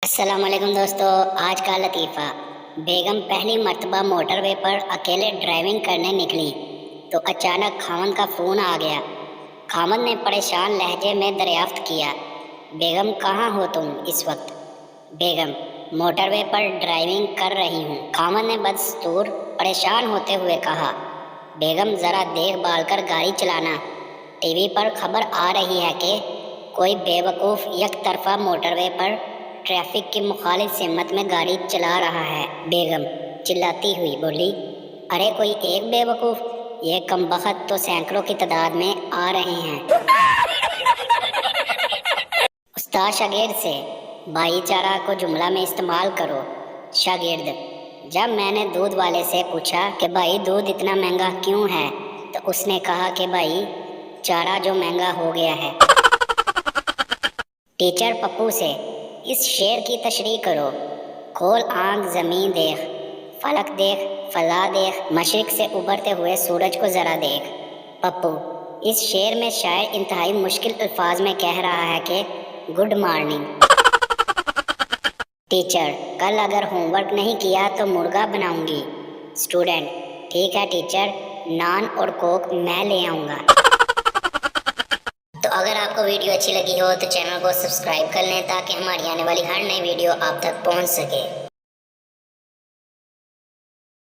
अस्सलाम वालेकुम दोस्तों। आज का लतीफ़ा। बेगम पहली मर्तबा मोटरवे पर अकेले ड्राइविंग करने निकली तो अचानक खामद का फ़ोन आ गया। खामद ने परेशान लहजे में दरियाफ्त किया, बेगम कहाँ हो तुम इस वक्त? बेगम, मोटरवे पर ड्राइविंग कर रही हूँ। खामद ने बदस्तूर परेशान होते हुए कहा, बेगम ज़रा देख भाल कर गाड़ी चलाना। टीवी पर खबर आ रही है कि कोई बेवकूफ़ एक तरफा मोटरवे पर ट्रैफिक की मुखालिफ सिमत में गाड़ी चला रहा है। बेगम चिल्लाती हुई बोली, अरे कोई एक बेवकूफ़, ये कमबख्त तो सैकड़ों की तादाद में आ रहे हैं। उस्ताद शागिर्द से भाईचारा को जुमला में इस्तेमाल करो। शागिर्द, जब मैंने दूध वाले से पूछा कि भाई दूध इतना महंगा क्यों है, तो उसने कहा कि भाई चारा जो महंगा हो गया है। टीचर पप्पू से इस शेर की तशरीह करो। खोल आंख ज़मीन देख, फलक देख, फजा देख, मशरिक से उभरते हुए सूरज को ज़रा देख। पप्पू, इस शेर में शायर इंतहाई मुश्किल अल्फाज में कह रहा है कि गुड मॉर्निंग। टीचर, कल अगर होमवर्क नहीं किया तो मुर्गा बनाऊंगी। स्टूडेंट, ठीक है टीचर, नान और कोक मैं ले आऊँगा। तो अगर आपको वीडियो अच्छी लगी हो तो चैनल को सब्सक्राइब कर लें ताकि हमारी आने वाली हर नई वीडियो आप तक पहुंच सके।